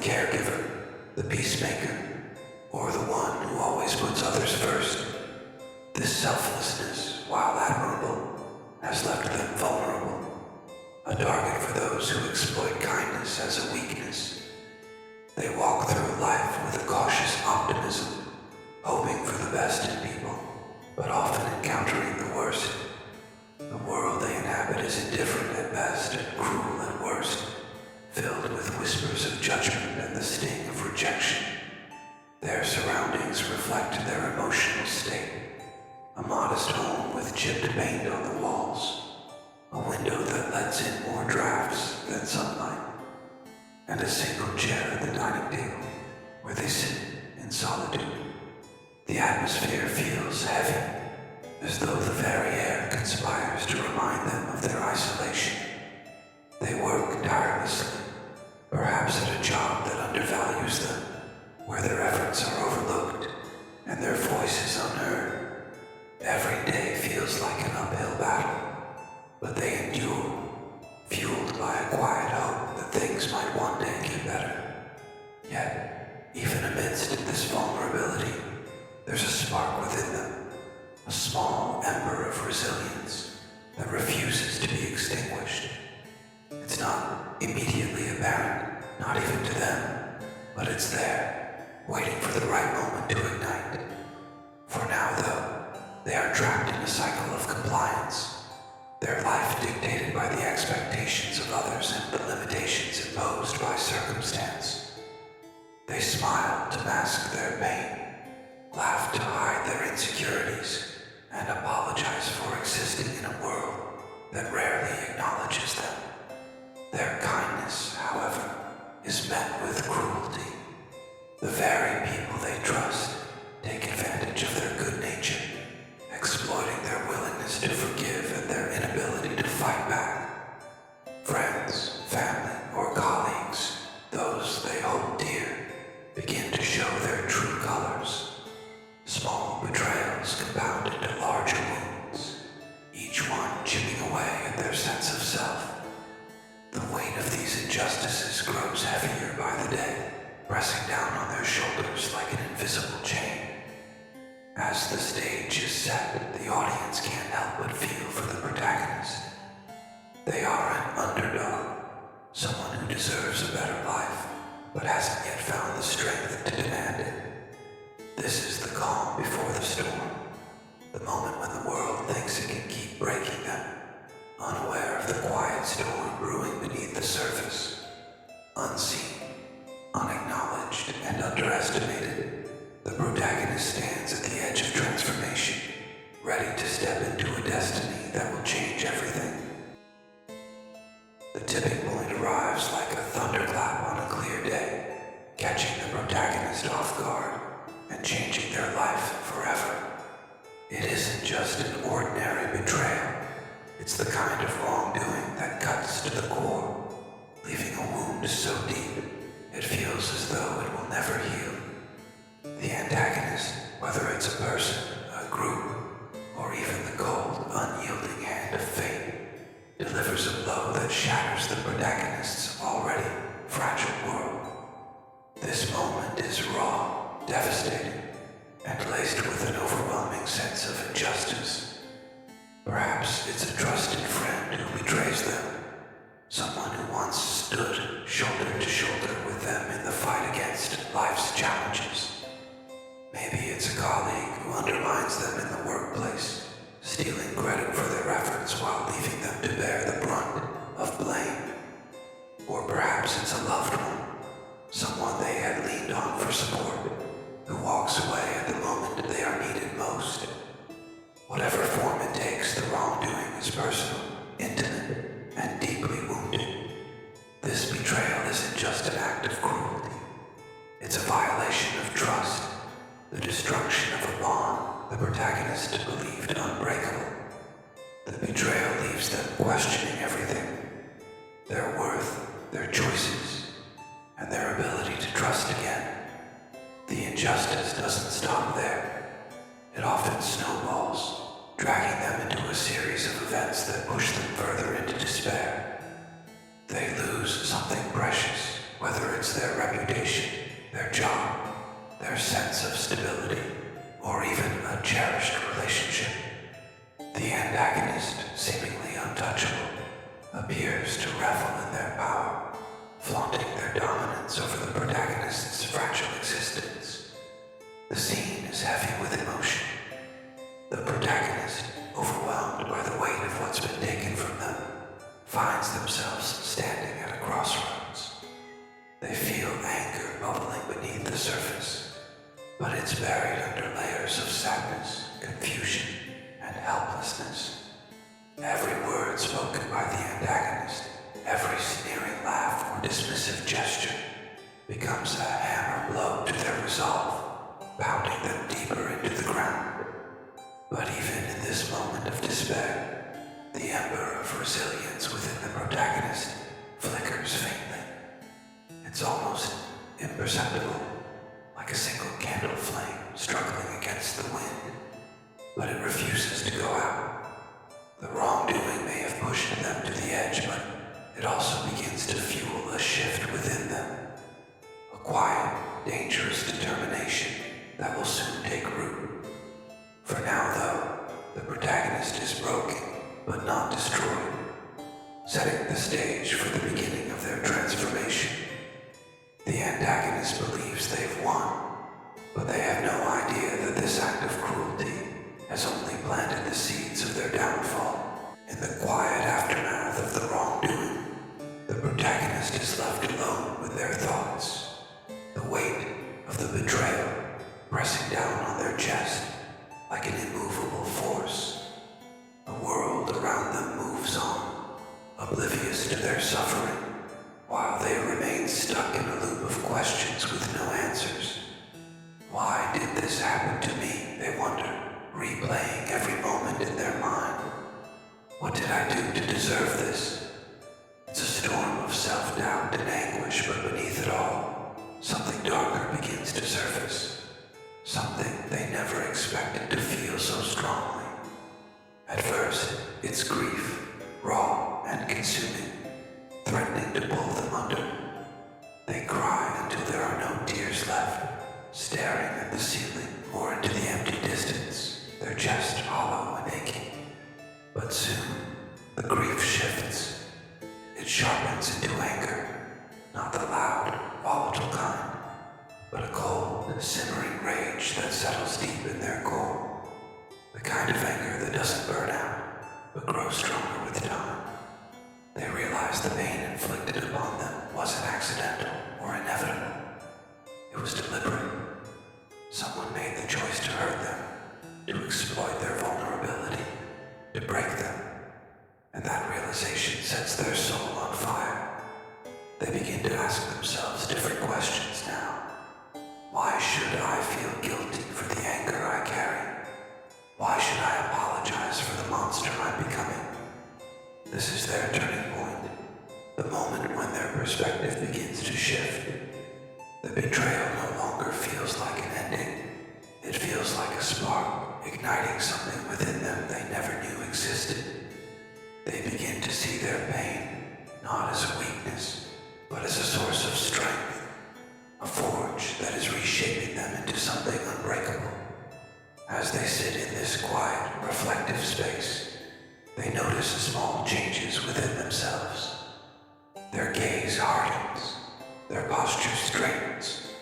caregiver, the peacemaker, or the one who always puts others first. This selflessness, while admirable, has left them vulnerable, a target for those who exploit kindness as a weakness. They walk through life with a cautious optimism, hoping for the best in people, but often encountering the worst. The world they inhabit is indifferent at best and cruel at worst, filled with whispers of judgment and the sting of rejection. Their surroundings reflect their emotional state. A modest home with chipped paint on the walls, a window that lets in more drafts than sunlight, and a single chair at the dining table where they sit in solitude. The atmosphere feels heavy, as though the very air conspires to remind them of their isolation. They work tirelessly, perhaps at a job that undervalues them, where their efforts are overlooked and their voices unheard. Every day feels like an uphill battle, but they endure, fueled by a quiet hope that things might one day get better. Yet, even amidst this vulnerability, there's a spark within them, a small ember of resilience that refuses to be extinguished. It's not immediately apparent, not even to them, but it's there, waiting for the right moment to ignite. For now, though, they are trapped in a cycle of compliance, their life dictated by the expectations of others and the limitations imposed by circumstance. They smile to mask their pain, laugh to hide their insecurities, and apologize for existing in a world that rarely acknowledges them. Their kindness, however, is met with cruelty. The very people they trust take advantage of their good nature, exploiting their willingness to forgive and their inability to fight back. Friends, family, or colleagues, those they hold dear, begin to show their true colors. Small betrayals compound into larger wounds, each one chipping away at their sense of self. The weight of these injustices grows heavier by the day, pressing down on their shoulders like an invisible chain. As the stage is set, the audience can't help but feel for the protagonist. They are an underdog, someone who deserves a better life, but hasn't yet found the strength to demand it. This is the calm before the storm, the moment when the world thinks it can keep breaking them, unaware of the quiet storm brewing beneath the surface. Unseen, unacknowledged, and underestimated, the protagonist stands at the edge of transformation, ready to step into a destiny that will change everything. The tipping point arrives like a thunderclap on a clear day, catching the protagonist off guard and changing their life forever. It isn't just an ordinary betrayal. It's the kind of wrongdoing that cuts to the core, leaving a wound so deep it feels as though it will never heal. The antagonist, whether it's a person, a group, or even the cold, unyielding hand of fate, delivers a blow that shatters the protagonist's already fragile world. This moment is raw, devastating, and laced with an overwhelming sense of injustice. Perhaps it's a trusted friend who betrays them, someone who once stood shoulder to shoulder with them in the fight against life's challenges. Maybe it's a colleague who undermines them in the workplace, stealing credit for their efforts while leaving them to bear the brunt of blame. Or perhaps it's a loved one, someone they had leaned on for support, who walks away at the moment they are needed most. Whatever form it takes, the wrongdoing is personal, intimate, and deeply wounding. This betrayal isn't just an act of cruelty. It's a violation of trust, the destruction of a bond the protagonist believed unbreakable. The betrayal leaves them questioning everything: their worth, their choices, and their ability to trust again. The injustice doesn't stop there. It often snowballs, dragging them into a series of events that push them further into despair. They lose something precious, whether it's their reputation, their job, their sense of stability, or even a cherished relationship. The antagonist, seemingly untouchable, appears to revel in their power, flaunting their dominance over the protagonist's fragile existence. The scene is heavy with emotion. The protagonist, overwhelmed by the weight of what's been taken from them, finds themselves standing at a crossroads. They feel anger bubbling beneath the surface, but it's buried under layers of sadness, confusion, and helplessness. Every word spoken by the antagonist, every sneering laugh or dismissive gesture, becomes a hammer blow to their resolve, pounding them deeper into the ground. But even in this moment of despair, the ember of resilience within the protagonist flickers faintly. It's almost imperceptible, like a single candle flame struggling against the wind, but it refuses to go out. The wrongdoing may have pushed them to the edge, but it also begins to fuel a shift within them. A quiet, dangerous determination that will soon take root. For now, though, the protagonist is broken, but not destroyed, setting the stage for the beginning of their transformation. The antagonist believes they've won, but they have no idea that this act of cruelty has only planted the seeds of their downfall. In the quiet aftermath of the wrongdoing, the protagonist is left alone with their thoughts, the weight of the betrayal pressing down on their chest like an immovable force. The world around them moves on, oblivious to their suffering, while they remain stuck in a loop of questions with no answers. Why did this happen to me, they wonder, replaying every moment in their mind. What did I do to deserve this? It's a storm of self-doubt and anguish, but beneath it all, something darker begins to surface. Something they never expected to feel so strongly. At first, it's grief, raw and consuming, threatening to pull them under. They cry until there are no tears left, staring at the ceiling or into the empty distance, their chest hollow and aching. But soon, the grief shifts. It sharpens into anger, not the loud, volatile kind, but a cold, simmering rage that settles deep in their core. The kind of anger that doesn't burn out, but grows stronger with time. They realize the pain inflicted upon them wasn't accidental or inevitable. It was deliberate. Someone made the choice to hurt them, to exploit their vulnerability, to break them. And that realization sets their soul on fire. They begin to ask themselves different questions now. Why should I feel guilty for the anger I carry? Why should I apologize for the monster I'm becoming? This is their turning point, the moment when their perspective begins to shift. The betrayal no longer feels like an ending. It feels like a spark, igniting something within them they never knew existed. They begin to see their pain, not as a weakness, but as a source of strength, a forge that is reshaping them into something unbreakable. As they sit in this quiet, reflective space, they notice small changes within themselves. Their gaze hardens, their posture straightens.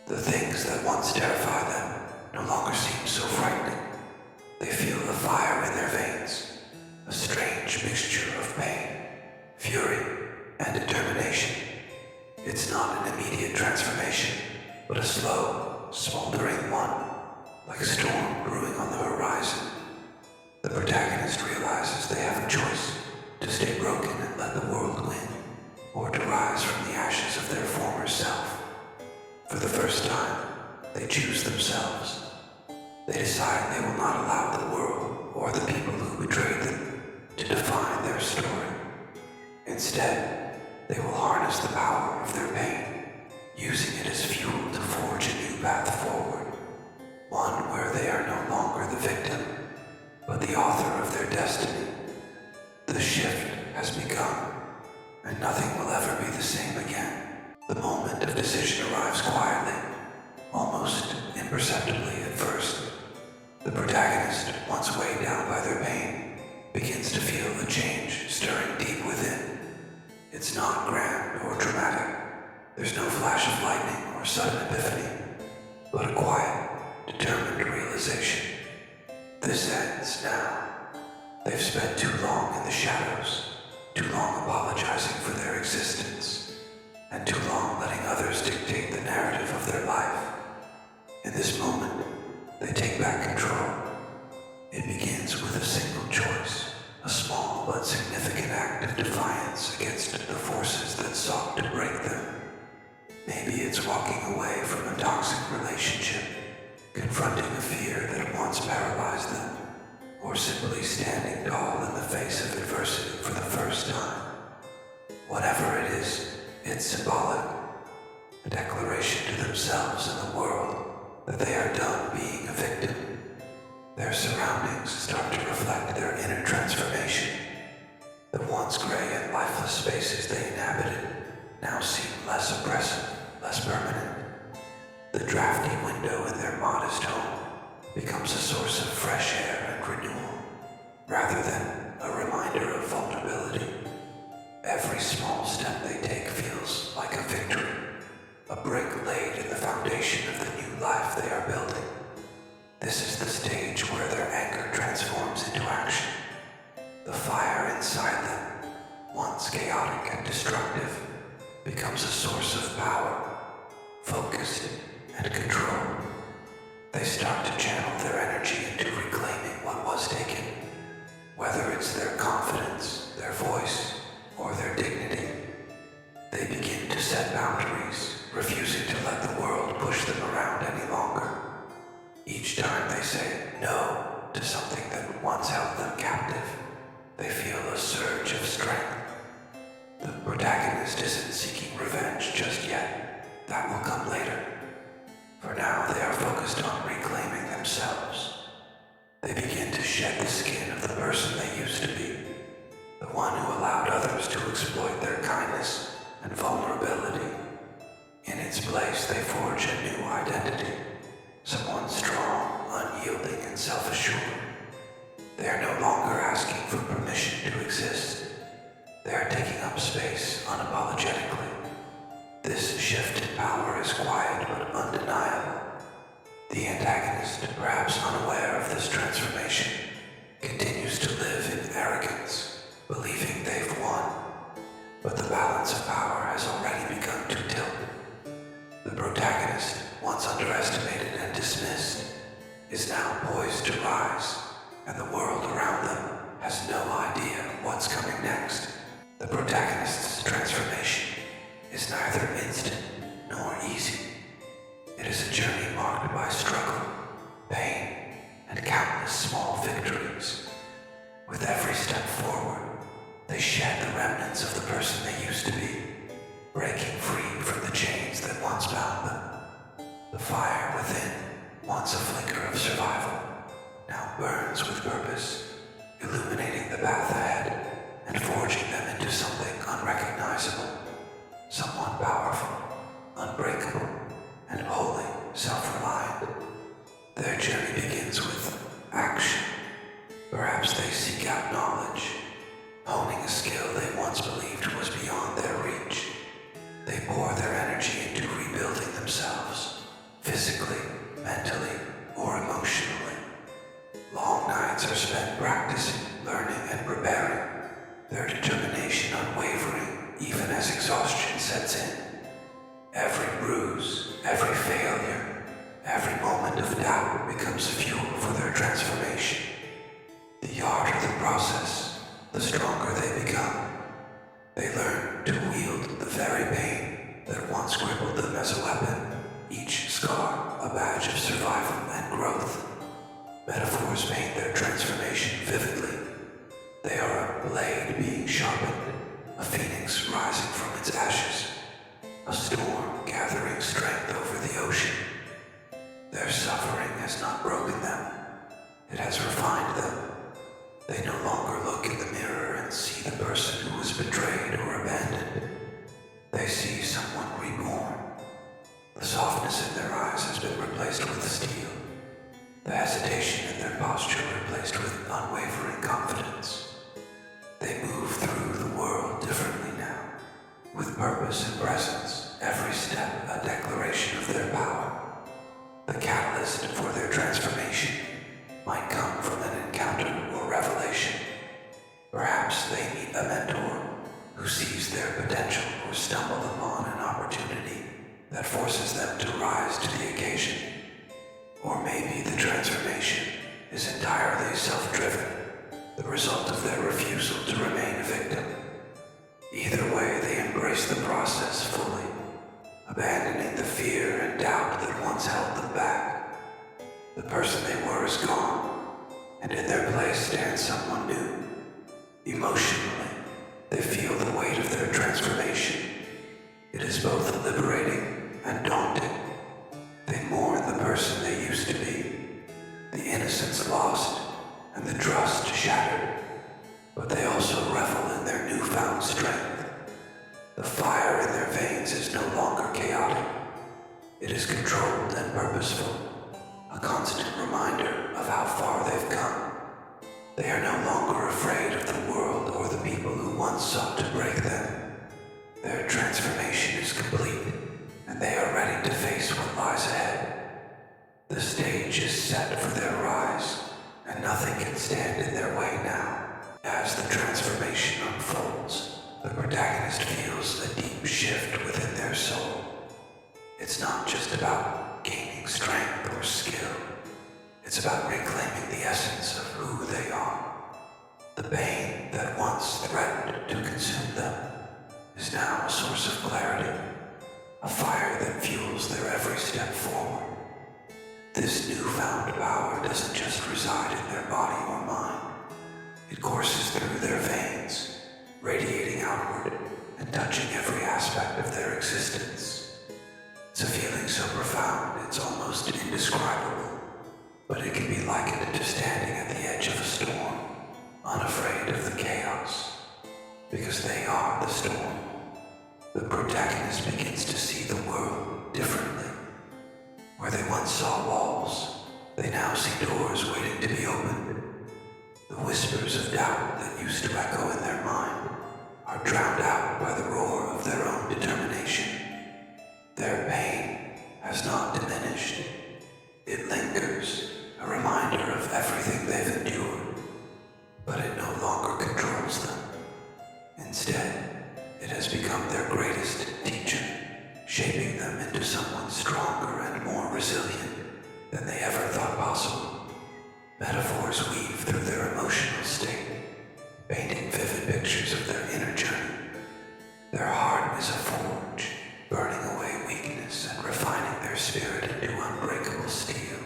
The things that once terrified them no longer seem so frightening. They feel the fire in their veins, a strange mixture of pain, fury, and determination. It's not an immediate transformation, but a slow, smoldering one, like a storm brewing on the horizon. The protagonist realizes they have a choice: to stay broken and let the world win, or to rise from the ashes of their former self. For the first time, they choose themselves. They decide they will not allow the world or the people who betrayed them to define their story. Instead, they will harness the power of their pain, using it as fuel to forge a new path forward. One where they are no longer the victim, but the author of their destiny. The shift has begun, and nothing will ever be the same again. The moment of decision arrives quietly, almost imperceptibly at first. The protagonist, once weighed down by their pain, begins to feel a change stirring deep within. It's not grand or dramatic. There's no flash of lightning or sudden epiphany, but a quiet, determined realization. This ends now. They've spent too long in the shadows, too long apologizing for their existence, and too long letting others dictate the narrative of their life. In this moment, they take back control. It begins with a single choice, a small but significant act of defiance against the forces that sought to break them. Maybe it's walking away from a toxic relationship, confronting a fear that once paralyzed them, or simply standing tall in the face of adversity for the first time. Whatever it is, it's symbolic, a declaration to themselves and the world that they are done being a victim. Their surroundings start to reflect their inner transformation. The once gray and lifeless spaces they inhabited now seem less oppressive, less permanent. The drafty window in their modest home becomes a source of fresh air and renewal, rather than a reminder of vulnerability. Every small step they take feels like a victory, a brick laid in the foundation of the new life they are building. This is the stage where their anger transforms into action. The fire inside them, once chaotic and destructive, becomes a source of power, focused and control. They start to channel their energy into reclaiming what was taken, whether it's their confidence, their voice, or their dignity. They begin to set boundaries, refusing to let the world push them around any longer. Each time they say no to something that once held them captive, they feel a surge of strength. The protagonist isn't seeking revenge just yet. That will come later. For now, they are focused on reclaiming themselves. They begin to shed the skin of the person they used to be, the one who allowed others to exploit their kindness and vulnerability. In its place, they forge a new identity, someone strong, unyielding, and self-assured. They are no longer asking for permission to exist. They are taking up space unapologetically. This shift in power is quiet but undeniable. The antagonist, perhaps unaware of this transformation, continues to live in arrogance, believing they've won. But the balance of power has already begun to tilt. The protagonist, once underestimated and dismissed, is now poised to rise, and the world around them has no idea what's coming next. The protagonist's transformation is neither instant nor easy. It is a journey marked by struggle, pain, and countless small victories. With every step forward, they shed the remnants of the person they used to be, breaking free from the chains that once bound them. The fire within, once a flicker of survival, now burns with purpose, illuminating the path ahead and forging them into something unrecognizable, someone powerful, unbreakable, and wholly self-reliant. Their journey begins with action. Perhaps they seek out knowledge, honing a skill they once believed was beyond their reach. They pour their energy into rebuilding themselves, physically, mentally, or emotionally. Long nights are spent practicing, learning, and preparing, their determination unwavering even as exhaustion sets in. Every bruise, every failure, every moment of doubt becomes fuel for their transformation. The harder the process, the stronger they become. They learn to wield the very pain that once crippled them as a weapon, each scar a badge of survival and growth. Metaphors paint their transformation vividly. They are a blade being sharpened, a phoenix rising from its ashes, a storm gathering strength over the ocean. Their suffering has not broken them. It has refined them. They no longer look in the mirror and see the person who was betrayed or abandoned. They see someone reborn The softness in their eyes has been replaced with steel. The hesitation in their posture replaced with unwavering confidence. They move through the world differently now, with purpose and presence, every step a declaration of their power. The catalyst for their transformation might come from an encounter or revelation. Perhaps they meet a mentor who sees their potential or stumble upon an opportunity that forces them to rise to the occasion. Or maybe the transformation is entirely self-driven, the result of their refusal to remain a victim. Either way, they embrace the process fully, abandoning the fear and doubt that once held them back. The person they were is gone, and in their place stands someone new. Emotionally, they feel the weight of their transformation. It is both liberating and daunting. They mourn the person they used to be, the innocence lost and the trust shattered. But they also revel in their newfound strength. The fire in their veins is no longer chaotic. It is controlled and purposeful, a constant reminder of how far they've come. They are no longer afraid of the world or the people who once sought to break them. Their transformation is complete, and they are ready to face what lies ahead. The stage is set for their rise, and nothing can stand in their way now. As the transformation unfolds, the protagonist feels a deep shift within their soul. It's not just about gaining strength or skill. It's about reclaiming the essence of who they are. The pain that once threatened to consume them is now a source of clarity, a fire that fuels their every step forward. This newfound power doesn't just reside in their body or mind. It courses through their veins, radiating outward and touching every aspect of their existence. It's a feeling so profound it's almost indescribable, but it can be likened to standing at the edge of a storm, unafraid of the chaos, because they are the storm. The protagonist begins to see the world differently. Where they once saw walls, they now see doors waiting to be opened. The whispers of doubt that used to echo in their mind are drowned out by the roar of their own determination. Their pain has not diminished. It lingers, a reminder of everything they've endured, but it no longer controls them. Instead, it has become their greatest teacher, shaping them into someone stronger and more resilient than they ever thought possible. Metaphors weave through their emotional state, painting vivid pictures of their inner journey. Their heart is a forge, burning away weakness and refining their spirit into unbreakable steel.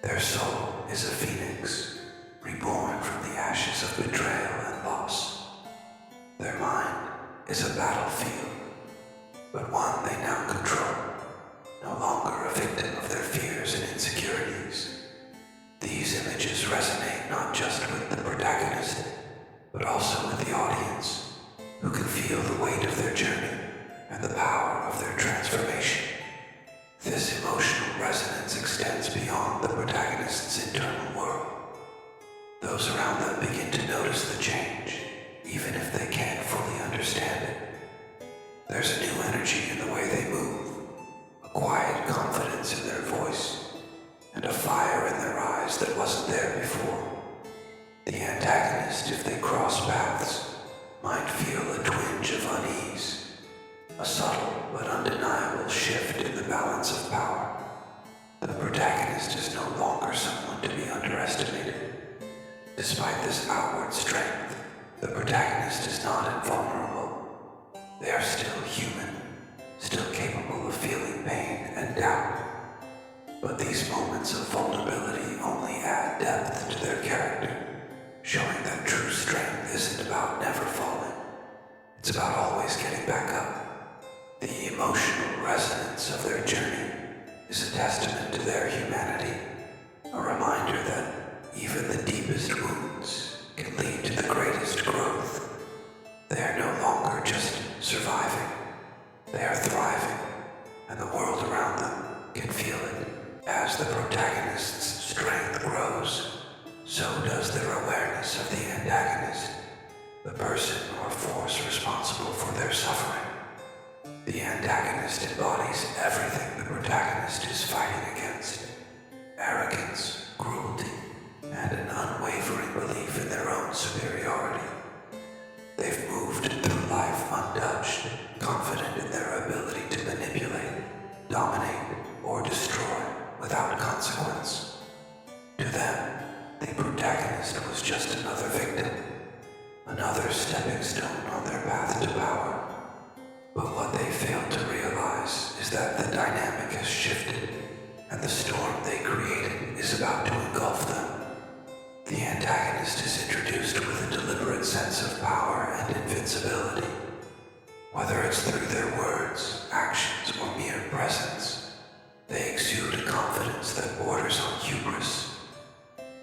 Their soul is a phoenix, reborn from the ashes of betrayal and loss. Their mind is a battlefield, but one they now control, no longer a victim of their fears and insecurities. These images resonate not just with the protagonist, but also with the audience, who can feel the weight of their journey and the power of their transformation. This emotional resonance extends beyond the protagonist's internal world. Those around them begin to notice the change, even if they can't fully understand it. There's a new energy in the way they move, a quiet confidence in their voice, and a fire in their eyes that wasn't there before. The antagonist, if they cross paths, might feel a twinge of unease, a subtle but undeniable shift in the balance of power. The protagonist is no longer someone to be underestimated. Despite this outward strength, the protagonist is not invulnerable. They are still human, still capable of feeling pain and doubt. But these moments of vulnerability only add depth to their character, showing that true strength isn't about never falling. It's about always getting back up. The emotional resonance of their journey is a testament to their humanity, a reminder that even the deepest wounds can lead to the greatest growth. They are no longer just surviving, they are thriving, and the world can feel it. As the protagonist's strength grows, so does their awareness of the antagonist, the person or force responsible for their suffering. The antagonist embodies everything the protagonist is fighting against: arrogance, cruelty, and an unwavering belief in their own superiority. They've moved through life untouched, confident in their ability to manipulate, dominate, or destroy without consequence. To them, the protagonist was just another victim, another stepping stone on their path to power. But what they failed to realize is that the dynamic has shifted, and the storm they created is about to engulf them. The antagonist is introduced with a deliberate sense of power and invincibility. Whether it's through their words, actions, or mere presence, they exude a confidence that borders on hubris.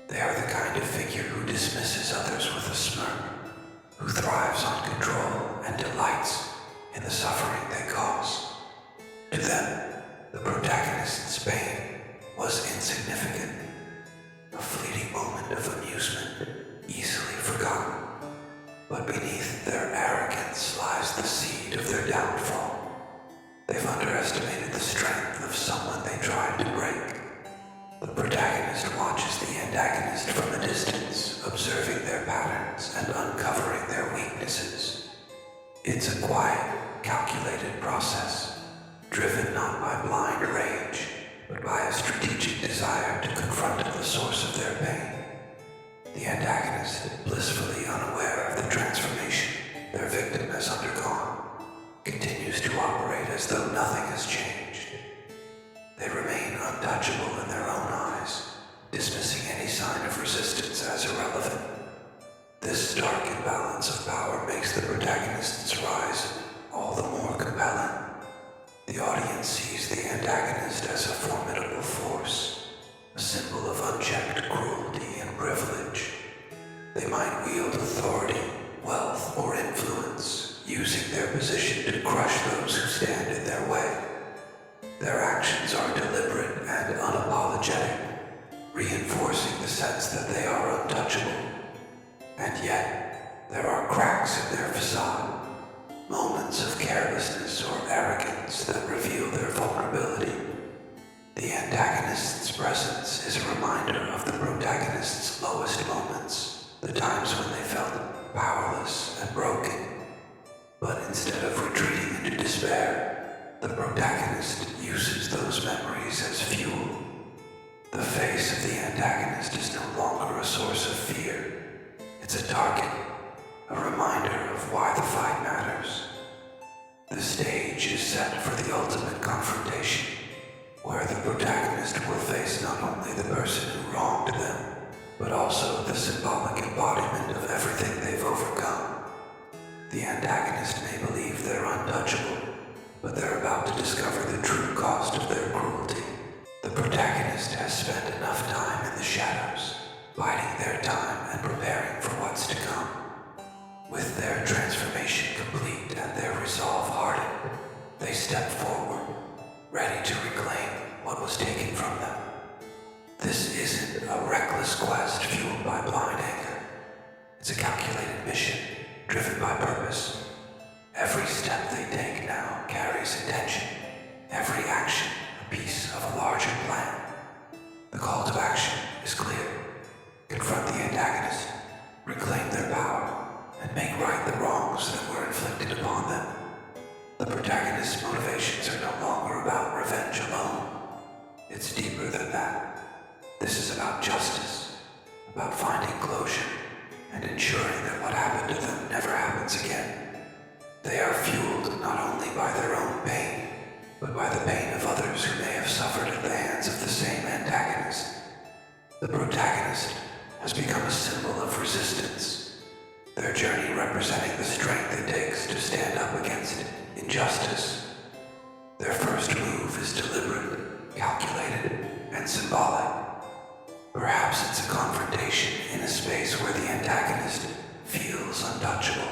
They are the kind of figure who dismisses others with a smirk, who thrives on control and delights in the suffering they cause. To them, the protagonist's pain was insignificant, a fleeting moment of amusement, easily forgotten. But beneath their arrogance lies the seed of their downfall. They've underestimated the strength of someone they tried to break. The protagonist watches the antagonist from a distance, observing their patterns and uncovering their weaknesses. It's a quiet, calculated process, driven not by blind rage, but by a strategic desire to confront the source of their pain. The antagonist, blissfully unaware of the transformation their victim has undergone, continues to operate as though nothing has changed. They remain untouchable in their own eyes, dismissing any sign of resistance as irrelevant. This stark imbalance of power makes the protagonist's rise all the more compelling. The audience sees the antagonist as a formidable force, a symbol of unchecked cruelty and privilege. They might wield authority, wealth, or influence, using their position to crush those who stand in their way. Their actions are deliberate and unapologetic, reinforcing the sense that they are untouchable. And yet, there are cracks in their facade, moments of carelessness or arrogance that reveal their vulnerability. The antagonist's presence is a reminder of the protagonist's lowest moments, the times when they felt powerless and broken. But instead of retreating into despair, the protagonist uses those memories as fuel. The face of the antagonist is no longer a source of fear. It's a target, a reminder of why the fight matters. The stage is set for the ultimate confrontation, where the protagonist will face not only the person who wronged them, but also the symbolic embodiment of everything they've overcome. The antagonist may believe they're untouchable, but they're about to discover the true cost of their cruelty. The protagonist has spent enough time in the shadows, biding their time and preparing for what's to come. With their transformation complete and their resolve hardened, they step forward, ready to reclaim what was taken from them. This isn't a reckless quest fueled by blind anger. It's a calculated mission, driven by purpose. Every step they take now carries intention, every action a piece of a larger plan. The call to action is clear. Confront the antagonist, reclaim their power, and make right the wrongs that were inflicted upon them. The protagonist's motivations are no longer about revenge alone. It's deeper than that. This is about justice, about finding closure, and ensuring that what happened to them never happens again. They are fueled not only by their own pain, but by the pain of others who may have suffered at the hands of the same antagonist. The protagonist has become a symbol of resistance, their journey representing the strength it takes to stand up against injustice. Their first move is deliberate, calculated, and symbolic. Perhaps it's a confrontation in a space where the antagonist feels untouchable.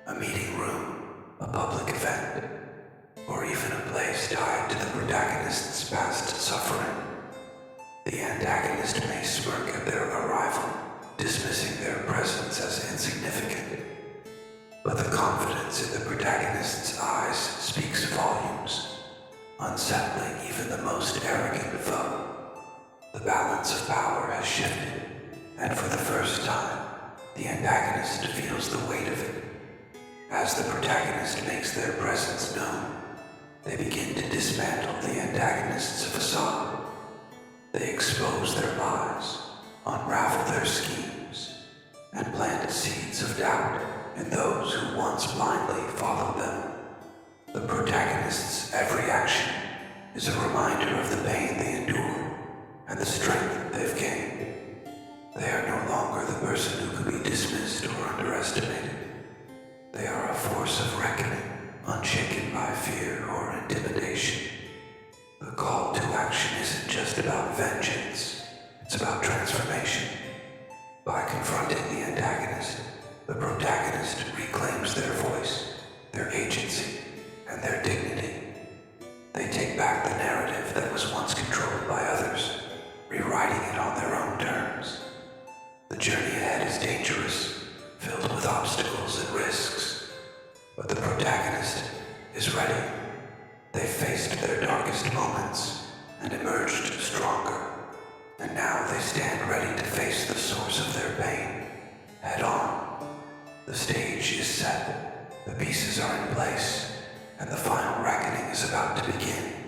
A meeting room, a public event, or even a place tied to the protagonist's past suffering. The antagonist may smirk at their arrival, dismissing their presence as insignificant. But the confidence in the protagonist's eyes speaks volumes, unsettling even the most arrogant foe. The balance of power has shifted, and for the first time, the antagonist feels the weight of it. As the protagonist makes their presence known, they begin to dismantle the antagonist's facade. They expose their lies, unravel their schemes, and plant seeds of doubt in those who once blindly followed them. The protagonist's every action is a reminder of the pain they endured and the strength they've gained. They are no longer the person who could be dismissed or underestimated. They are a force of reckoning, unshaken by fear or intimidation. The call to action isn't just about vengeance, it's about transformation. By confronting the antagonist, the protagonist reclaims their voice, their agency, and their dignity. They take back the narrative that was once controlled by others, rewriting it on their own terms. The journey ahead is dangerous, filled with obstacles and risks, but the protagonist is ready. They faced their darkest moments and emerged stronger, and now they stand ready to face the source of their pain head on. The stage is set, the pieces are in place, and the final reckoning is about to begin.